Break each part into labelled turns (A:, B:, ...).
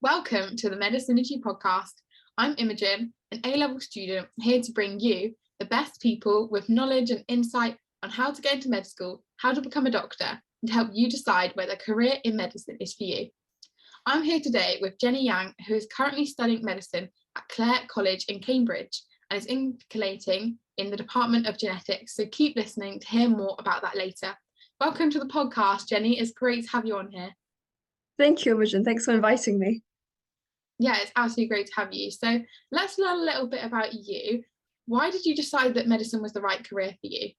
A: Welcome to the Medicinology podcast. I'm Imogen, an A-level student here to bring you the best people with knowledge and insight on how to get into med school, how to become a doctor, and to help you decide whether a career in medicine is for you. I'm here today with Jenny Yang, who is currently studying medicine at Clare College in Cambridge and is inculcating in the Department of Genetics. So keep listening to hear more about that later. Welcome to the podcast, Jenny. It's great to have you on here.
B: Thank you, Imogen. Thanks for inviting me.
A: Yeah, it's absolutely great to have you. So let's learn a little bit about you. Why did you decide that medicine was the right career for you?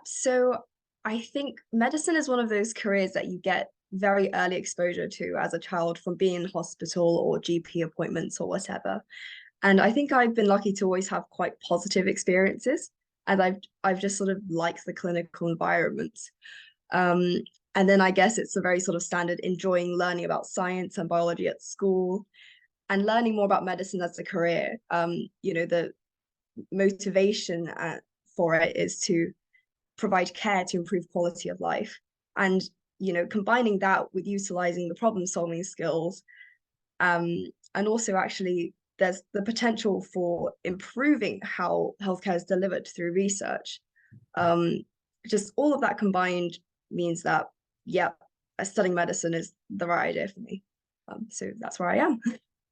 B: So I think medicine is one of those careers that you get very early exposure to as a child from being in hospital or GP appointments or whatever. And I think I've been lucky to always have quite positive experiences, and I've just sort of liked the clinical environment. Um, and then I guess it's a very sort of standard enjoying learning about science and biology at school and learning more about medicine as a career. The motivation for it is to provide care to improve quality of life. And, combining that with utilizing the problem solving skills, and also actually there's the potential for improving how healthcare is delivered through research. Just all of that combined means that, studying medicine is the right idea for me. So that's where I am.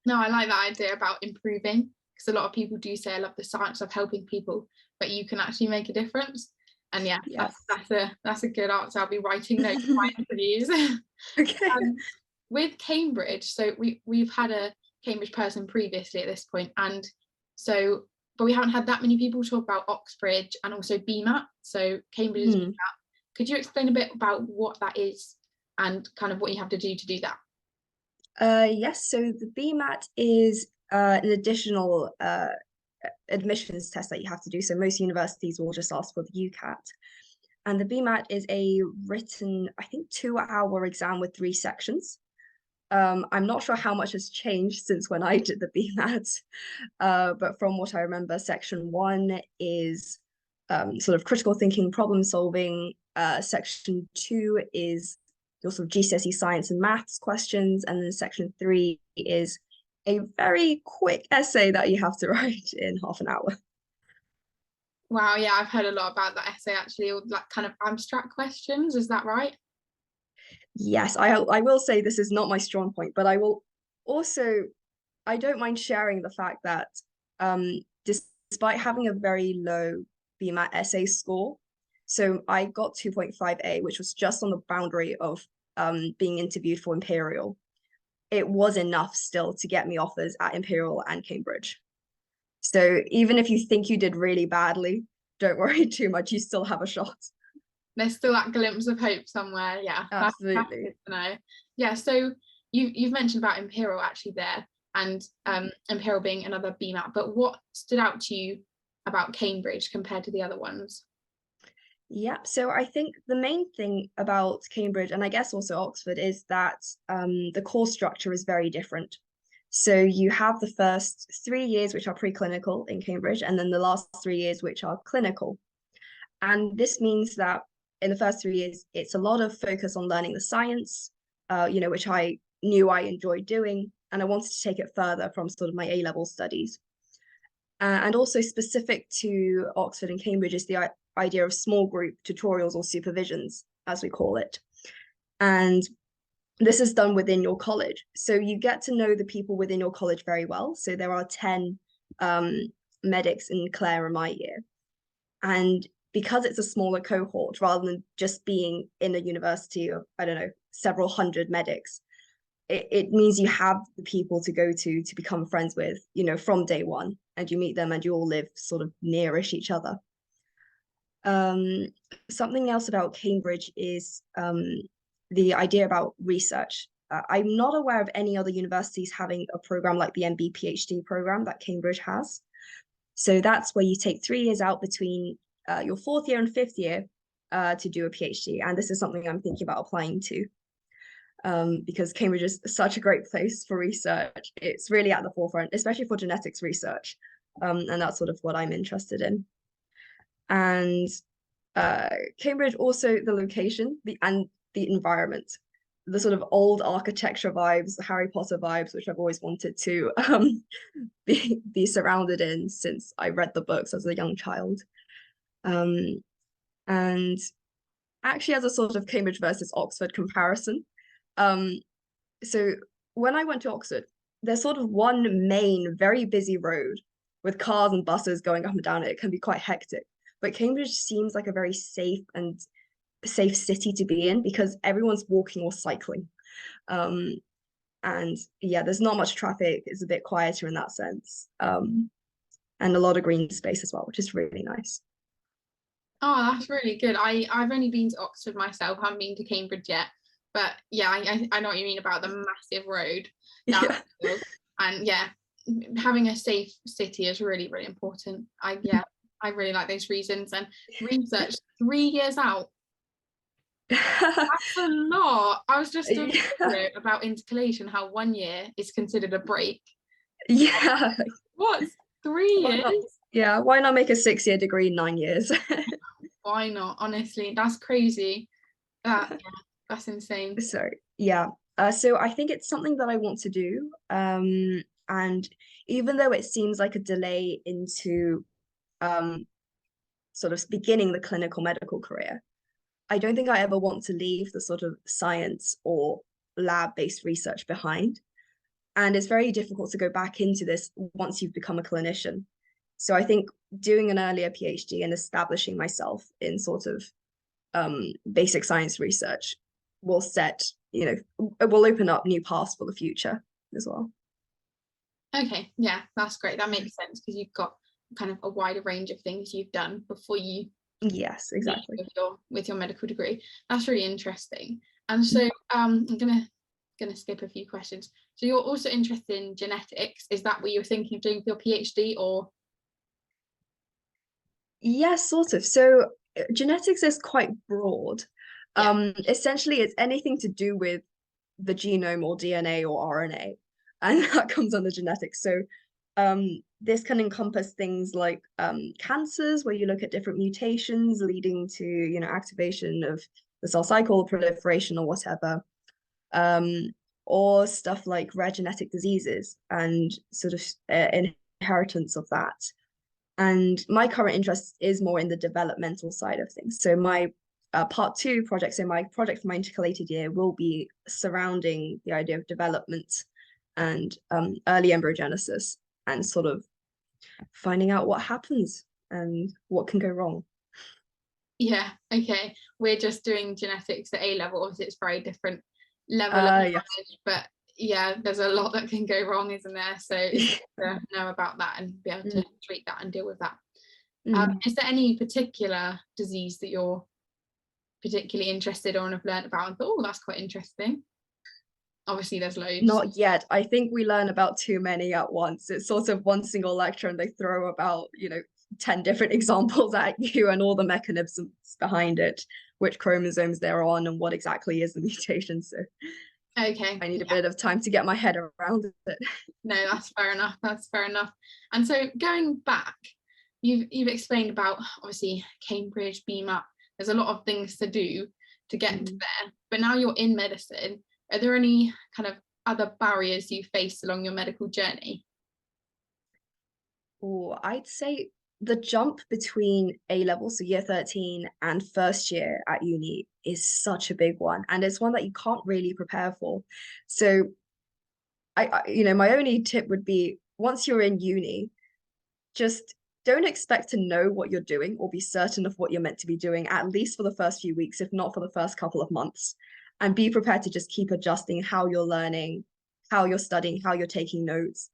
A: No, I like that idea about improving, because a lot of people do say I love the science of helping people, but you can actually make a difference. And yeah,
B: Yes.
A: that's a good answer. I'll be writing notes for my interviews.
B: Okay.
A: With Cambridge, so we've had a Cambridge person previously at this point, and so but we haven't had that many people talk about Oxbridge and also BMAT. So Cambridge is BMAT. Could you explain a bit about what that is and kind of what you have to do that?
B: Yes, so the BMAT is an additional admissions test that you have to do. So most universities will just ask for the UCAT. And the BMAT is a written, I think, 2-hour exam with 3 sections. I'm not sure how much has changed since when I did the BMAT, but from what I remember, section 1 is sort of critical thinking, problem solving. Section 2 is your sort of GCSE science and maths questions, and then section 3 is a very quick essay that you have to write in half an hour.
A: Wow, yeah, I've heard a lot about that essay actually, or like kind of abstract questions, is that right?
B: Yes, I will say this is not my strong point, but I will also, I don't mind sharing the fact that despite having a very low BMAT essay score, so I got 2.5A, which was just on the boundary of being interviewed for Imperial. It was enough still to get me offers at Imperial and Cambridge. So even if you think you did really badly, don't worry too much, you still have a shot.
A: There's still that glimpse of hope somewhere. Yeah, that's
B: Absolutely.
A: good to know. Yeah, so you've mentioned about Imperial actually there, and Imperial being another BMAT, but what stood out to you about Cambridge compared to the other ones?
B: Yeah, so I think the main thing about Cambridge, and I guess also Oxford, is that the course structure is very different. So you have the first 3 years, which are preclinical in Cambridge, and then the last 3 years, which are clinical. And this means that in the first 3 years, it's a lot of focus on learning the science, which I knew I enjoyed doing, and I wanted to take it further from sort of my A-level studies. And also specific to Oxford and Cambridge is the idea of small group tutorials or supervisions, as we call it. And this is done within your college. So you get to know the people within your college very well. So there are 10 medics in Clare in my year. And because it's a smaller cohort, rather than just being in a university of, I don't know, several hundred medics, it means you have the people to go to become friends with, from day one, and you meet them and you all live sort of nearish each other. Something else about Cambridge is the idea about research. I'm not aware of any other universities having a program like the MB PhD program that Cambridge has. So that's where you take 3 years out between your 4th year and 5th year to do a PhD. And this is something I'm thinking about applying to. Because Cambridge is such a great place for research. It's really at the forefront, especially for genetics research. And that's sort of what I'm interested in. And Cambridge also, the location and the environment. the sort of old architecture vibes, the Harry Potter vibes, which I've always wanted to be surrounded in since I read the books as a young child. Um, and actually, as a sort of Cambridge versus Oxford comparison, um, so when I went to Oxford, there's sort of one main, very busy road with cars and buses going up and down it. It can be quite hectic. But Cambridge seems like a very safe city to be in because everyone's walking or cycling. Um, and yeah, there's not much traffic. It's a bit quieter in that sense. And a lot of green space as well, which is really nice.
A: Oh, that's really good. I've only been to Oxford myself, haven't been to Cambridge yet. But yeah, I know what you mean about the massive road down
B: Yeah.
A: the hill. And yeah, having a safe city is really, really important. I really like those reasons. And research 3 years out, that's a lot. I was just doing a
B: Yeah.
A: video about intercalation, how 1 year is considered a break.
B: Yeah.
A: What? 3 years?
B: Why not make a 6-year degree in 9 years?
A: Why not? Honestly, that's crazy. Yeah, that's insane.
B: So yeah. So I think it's something that I want to do. And even though it seems like a delay into um sort of beginning the clinical medical career, I don't think I ever want to leave the sort of science or lab-based research behind. And it's very difficult to go back into this once you've become a clinician. So I think doing an earlier PhD and establishing myself in sort of basic science research will set, it will open up new paths for the future as well.
A: Okay, yeah, that's great. That makes sense because you've got kind of a wider range of things you've done before you
B: Yes, exactly.
A: with your medical degree. That's really interesting. And so I'm gonna skip a few questions. So you're also interested in genetics. Is that what you're thinking of doing for your PhD or?
B: Yes, sort of. So genetics is quite broad.
A: Yeah.
B: Essentially, it's anything to do with the genome or DNA or RNA, and that comes under genetics. So this can encompass things like cancers, where you look at different mutations leading to, activation of the cell cycle, proliferation, or whatever, um, or stuff like rare genetic diseases and sort of inheritance of that. And my current interest is more in the developmental side of things. So my part two project, so my project for my intercalated year will be surrounding the idea of development and early embryogenesis and sort of finding out what happens and what can go wrong.
A: Yeah, okay. We're just doing genetics at A level. Obviously, it's very different level of
B: Yes.
A: knowledge, but yeah, there's a lot that can go wrong, isn't there? So it's good to know about that and be able to treat that and deal with that. Is there any particular disease that you're particularly interested or have learned about and thought, oh, that's quite interesting? Obviously, there's loads.
B: Not yet. I think we learn about too many at once. It's sort of one single lecture and they throw about, 10 different examples at you and all the mechanisms behind it, which chromosomes they're on and what exactly is the mutation. So
A: Okay.
B: I need a bit of time to get my head around it.
A: No, that's fair enough. That's fair enough. And so going back, you've explained about obviously Cambridge, beam up. There's a lot of things to do to get to there. But now you're in medicine. Are there any kind of other barriers you faced along your medical journey?
B: Oh, I'd say the jump between A level, so year 13, and first year at uni is such a big one. And it's one that you can't really prepare for. So my only tip would be once you're in uni, just don't expect to know what you're doing or be certain of what you're meant to be doing, at least for the first few weeks, if not for the first couple of months. And be prepared to just keep adjusting how you're learning, how you're studying, how you're taking notes,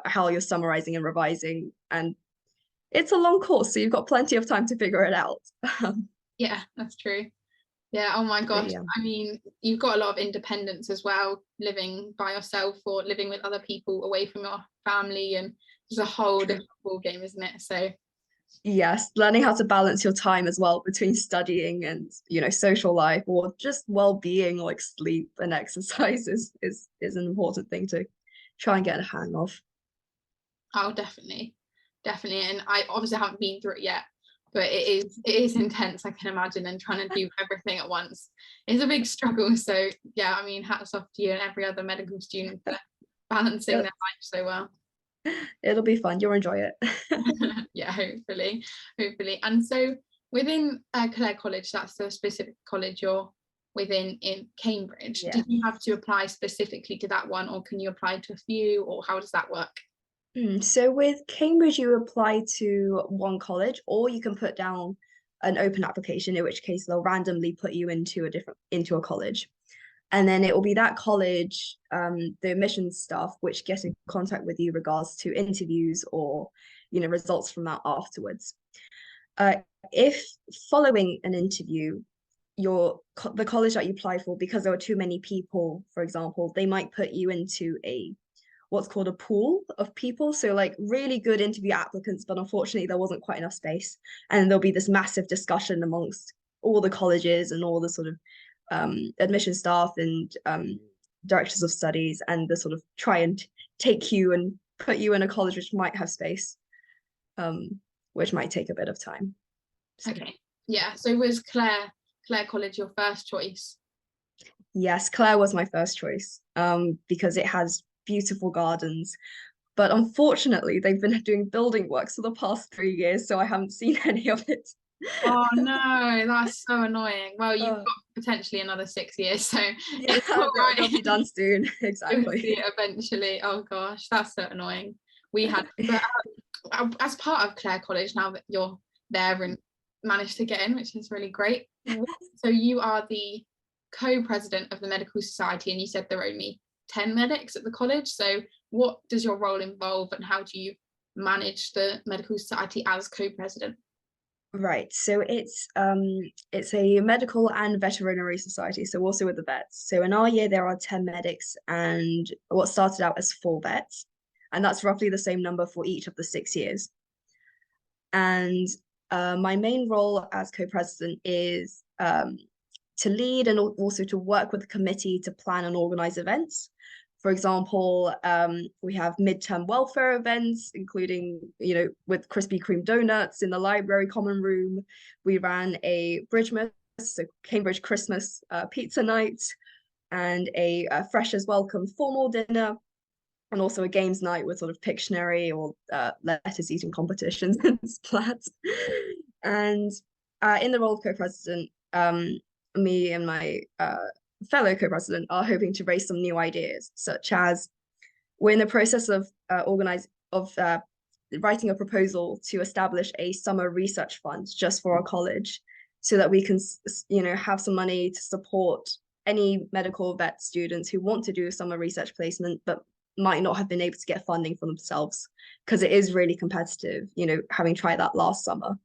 B: how you're summarizing and revising. And it's a long course, so you've got plenty of time to figure it out.
A: Yeah, that's true. Yeah, oh my gosh.
B: Yeah.
A: I mean, you've got a lot of independence as well, living by yourself or living with other people away from your family, and there's a whole different ball game, isn't it? So
B: Yes, learning how to balance your time as well between studying and, social life or just well-being like sleep and exercise is an important thing to try and get a hang of.
A: oh, definitely. And I obviously haven't been through it yet. but it is intense, I can imagine, and trying to do everything at once is a big struggle. So yeah, I mean, hats off to you and every other medical student for balancing their life so well.
B: It'll be fun. You'll enjoy it.
A: Yeah, hopefully. And so within Clare College, that's the specific college you're within in Cambridge.
B: Yeah.
A: Did you have to apply specifically to that one, or can you apply to a few, or how does that work?
B: So with Cambridge, you apply to one college, or you can put down an open application, in which case they'll randomly put you into a college. And then it will be that college, the admissions staff, which get in contact with you regards to interviews or, results from that afterwards. If following an interview, the college that you apply for, because there were too many people, for example, they might put you into what's called a pool of people. So like really good interview applicants, but unfortunately there wasn't quite enough space. And there'll be this massive discussion amongst all the colleges and all the sort of admission staff and directors of studies, and the sort of try and take you and put you in a college which might have space, which might take a bit of time. So.
A: Okay, yeah. So was Clare College your first choice?
B: Yes, Clare was my first choice, because it has beautiful gardens. But unfortunately, they've been doing building works for the past 3 years, so I haven't seen any of it.
A: Oh no, that's so annoying. Well, you've got potentially another 6 years, so
B: yeah, they'll be done soon. Exactly.
A: You'll see it eventually. Oh gosh, that's so annoying. We had, but, as part of Clare College, now that you're there and managed to get in, which is really great. So you are the co-president of the Medical Society, and you said there are only 10 medics at the college. So what does your role involve, and how do you manage the Medical Society as co-president?
B: Right, so it's a medical and veterinary society, so also with the vets. So in our year there are 10 medics and what started out as 4 vets, and that's roughly the same number for each of the 6 years. And my main role as co-president is to lead and also to work with the committee to plan and organize events. For example, we have midterm welfare events, including, with Krispy Kreme donuts in the library common room. We ran a Bridgemas, so Cambridge Christmas pizza night, and a Freshers Welcome formal dinner, and also a games night with sort of Pictionary or letters eating competitions and splats. And in the role of co-president, me and my fellow co-president are hoping to raise some new ideas, such as we're in the process of writing a proposal to establish a summer research fund just for our college, so that we can have some money to support any medical vet students who want to do a summer research placement but might not have been able to get funding for themselves, because it is really competitive, having tried that last summer.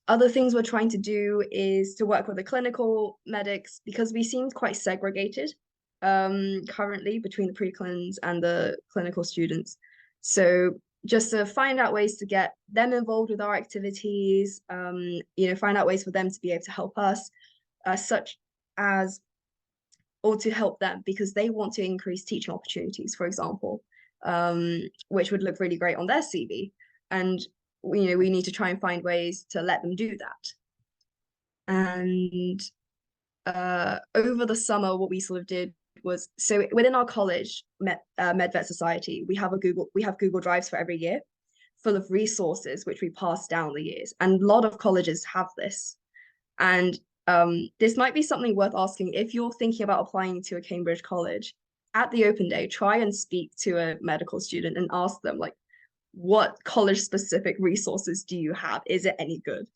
B: Other things we're trying to do is to work with the clinical medics, because we seem quite segregated currently between the pre-clins and the clinical students. So just to find out ways to get them involved with our activities, find out ways for them to be able to help us, such as, or to help them because they want to increase teaching opportunities, for example, which would look really great on their CV. And we need to try and find ways to let them do that. And over the summer, what we sort of did was, so within our college MedVet Society, we have Google Drives for every year, full of resources which we pass down the years, and a lot of colleges have this. And this might be something worth asking if you're thinking about applying to a Cambridge college. At the open day, try and speak to a medical student and ask them, like, what college specific resources do you have? Is it any good?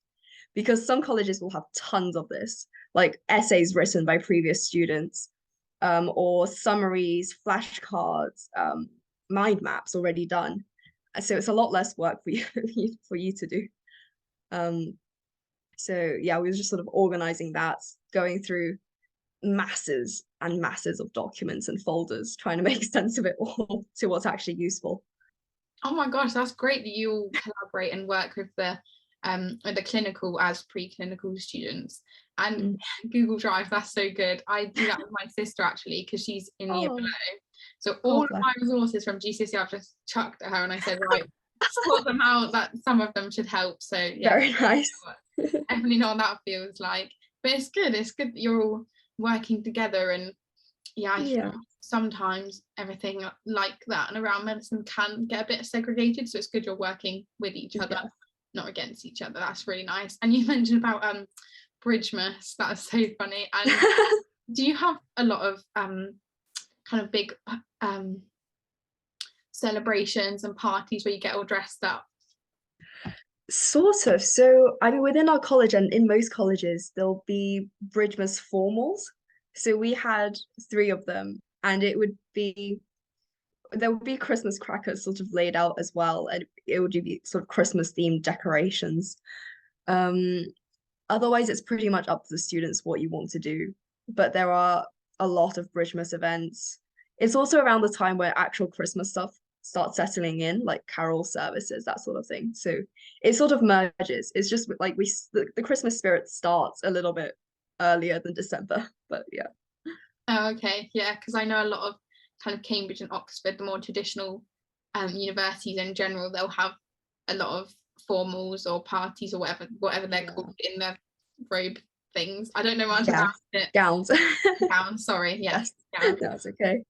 B: Because some colleges will have tons of this, like essays written by previous students, or summaries, flashcards, mind maps already done. So it's a lot less work for you to do. So yeah, we were just sort of organizing that, going through masses and masses of documents and folders, trying to make sense of it all to what's actually useful.
A: Oh my gosh, that's great that you all collaborate and work with the clinical as pre-clinical students. And Google Drive, that's so good. I do that with my sister actually, because she's in year below. So all of my resources from GCSE I've just chucked at her, and I said, right, sort them out that some of them should help. So yeah,
B: Very nice.
A: definitely know what that feels like. But it's good. It's good that you're all working together. And yeah, I
B: Yeah.
A: feel sometimes everything like that and around medicine can get a bit segregated. So it's good you're working with each other,
B: Yeah.
A: not against each other. That's really nice. And you mentioned about Bridgemas. That is so funny. And do you have a lot of kind of big celebrations and parties where you get all dressed up?
B: Sort of. So, I mean, within our college and in most colleges, there'll be Bridgmas formals. So we had three of them, and there would be Christmas crackers sort of laid out as well, and it would be sort of Christmas themed decorations. Um, Otherwise, it's pretty much up to the students what you want to do. But there are a lot of Bridgmas events. It's also around the time where actual Christmas stuff starts settling in, like carol services, that sort of thing. So it sort of merges. It's just like the Christmas spirit starts a little bit earlier than December. But yeah.
A: Oh, okay, yeah, because I know a lot of kind of Cambridge and Oxford, the more traditional universities in general, they'll have a lot of formals or parties or whatever they're called in their robe things. I don't know much
B: Yeah,
A: about it.
B: gowns.
A: Gowns, sorry, yes,
B: Yes,
A: gowns.
B: that's okay.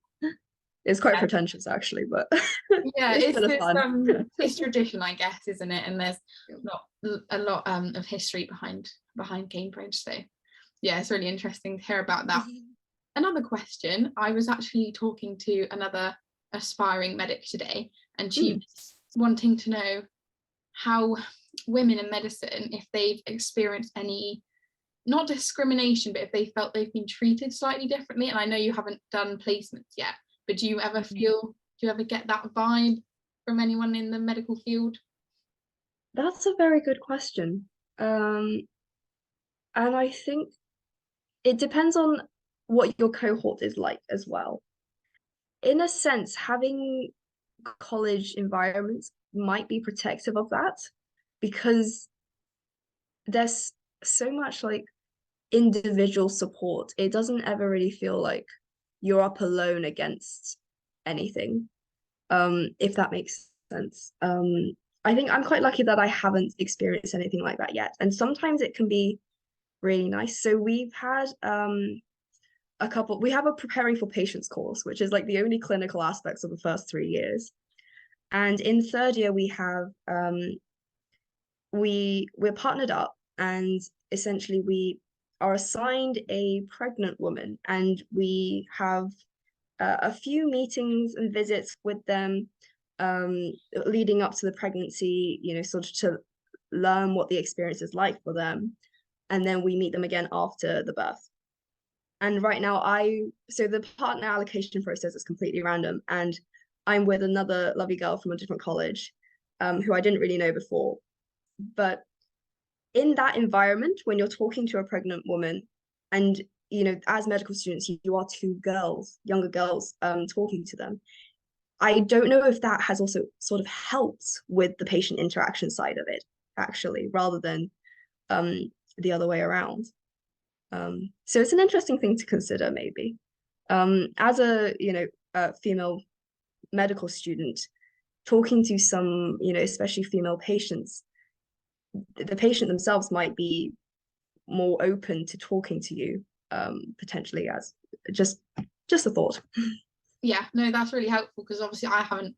B: It's quite
A: Yeah,
B: pretentious actually, but
A: yeah,
B: it's a bit of fun.
A: it's tradition, I guess, isn't it? And there's not a lot of history behind Cambridge, so yeah, it's really interesting to hear about that. Another question, I was actually talking to another aspiring medic today, and she was wanting to know how women in medicine, if they've experienced any, not discrimination, but if they felt they've been treated slightly differently. And I know you haven't done placements yet, but do you ever get that vibe from anyone in the medical field?
B: That's a very good question. And I think it depends on what your cohort is like as well. In a sense, having college environments might be protective of that because there's so much like individual support. It doesn't ever really feel like you're up alone against anything, if that makes sense. I think I'm quite lucky that I haven't experienced anything like that yet. And sometimes it can be really nice. So we've had we have a preparing for patients course, which is like the only clinical aspects of the first 3 years. And in third year, we have we're partnered up, and essentially we are assigned a pregnant woman, and we have a few meetings and visits with them leading up to the pregnancy, sort of to learn what the experience is like for them. And then we meet them again after the birth. And right now, so the partner allocation process is completely random. And I'm with another lovely girl from a different college who I didn't really know before. But in that environment, when you're talking to a pregnant woman, and as medical students, you are two girls, younger girls, talking to them. I don't know if that has also sort of helped with the patient interaction side of it, actually, rather than the other way around. So it's an interesting thing to consider, maybe. As a female medical student, talking to some, especially female patients, the patient themselves might be more open to talking to you, potentially, as just a thought.
A: Yeah, no, that's really helpful because obviously I haven't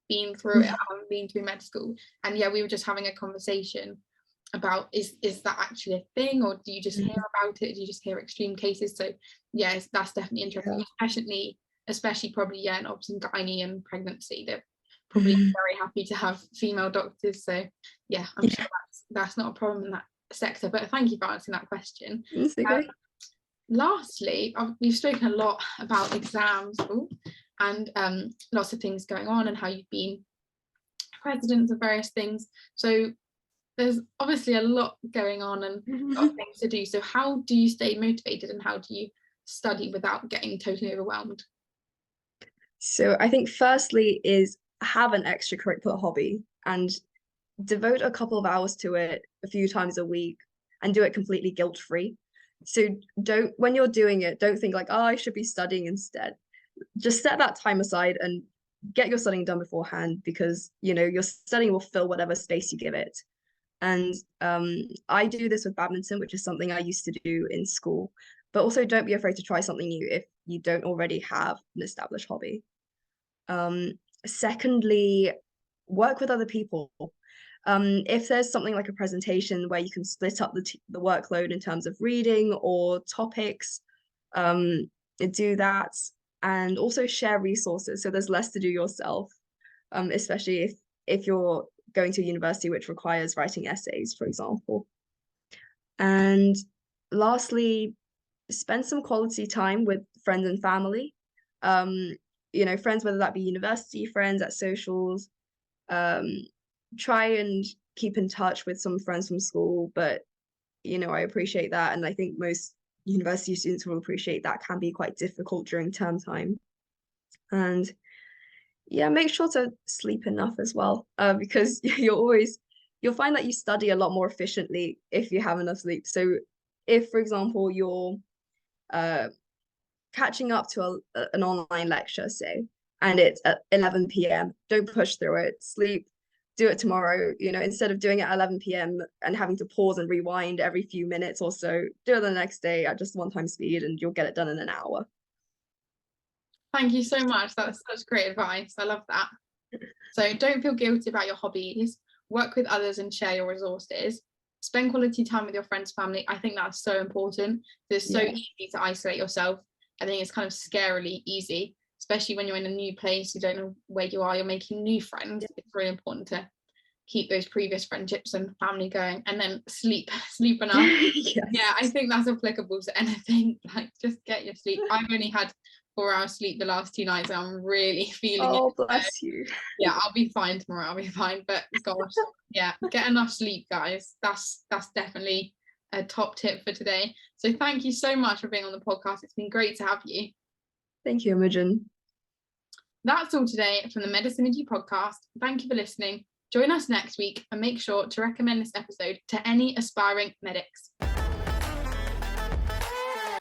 A: been through it, I haven't been through med school. And yeah, we were just having a conversation about is that actually a thing, or do you just hear about it? Do you just hear extreme cases? So yeah, that's definitely interesting, especially probably, yeah, and obviously gynae and pregnancy, they're probably very happy to have female doctors. So yeah, I'm sure that's not a problem in that sector. But thank you for answering that question.
B: Okay.
A: Lastly, we've spoken a lot about exams and lots of things going on and how you've been president of various things. So there's obviously a lot going on and a lot of things to do. So how do you stay motivated and how do you study without getting totally overwhelmed?
B: So I think firstly is have an extracurricular hobby and devote a couple of hours to it a few times a week and do it completely guilt-free. So when you're doing it, don't think like, oh, I should be studying instead. Just set that time aside and get your studying done beforehand, because your studying will fill whatever space you give it. And I do this with badminton, which is something I used to do in school. But also, don't be afraid to try something new if you don't already have an established hobby. Secondly, work with other people. If there's something like a presentation where you can split up the workload in terms of reading or topics, do that. And also share resources, so there's less to do yourself, especially if you're going to a university which requires writing essays, for example. And lastly, spend some quality time with friends and family. Friends, whether that be university friends at socials. Try and keep in touch with some friends from school, but I appreciate that, and I think most university students will appreciate that can be quite difficult during term time. And yeah, make sure to sleep enough as well, because you'll find that you study a lot more efficiently if you have enough sleep. So if, for example, you're catching up to an online lecture, say, and it's at 11 p.m., don't push through it. Sleep, do it tomorrow. Instead of doing it at 11 p.m. and having to pause and rewind every few minutes or so, do it the next day at just one-time speed, and you'll get it done in an hour.
A: Thank you so much. That's such great advice. I love that. So don't feel guilty about your hobbies. Work with others and share your resources. Spend quality time with your friends, family. I think that's so important. It's so easy to isolate yourself. I think it's kind of scarily easy, especially when you're in a new place, you don't know where you are, you're making new friends. It's really important to keep those previous friendships and family going. And then sleep enough.
B: Yes.
A: Yeah, I think that's applicable to anything. Like, just get your sleep. I've only had 4 hours sleep the last 2 nights, and I'm really feeling it.
B: Oh, bless you.
A: Yeah, I'll be fine tomorrow. I'll be fine. But gosh, yeah, get enough sleep, guys. That's definitely a top tip for today. So thank you so much for being on the podcast. It's been great to have you.
B: Thank you, Imogen.
A: That's all today from the Medisynergy podcast. Thank you for listening. Join us next week and make sure to recommend this episode to any aspiring medics.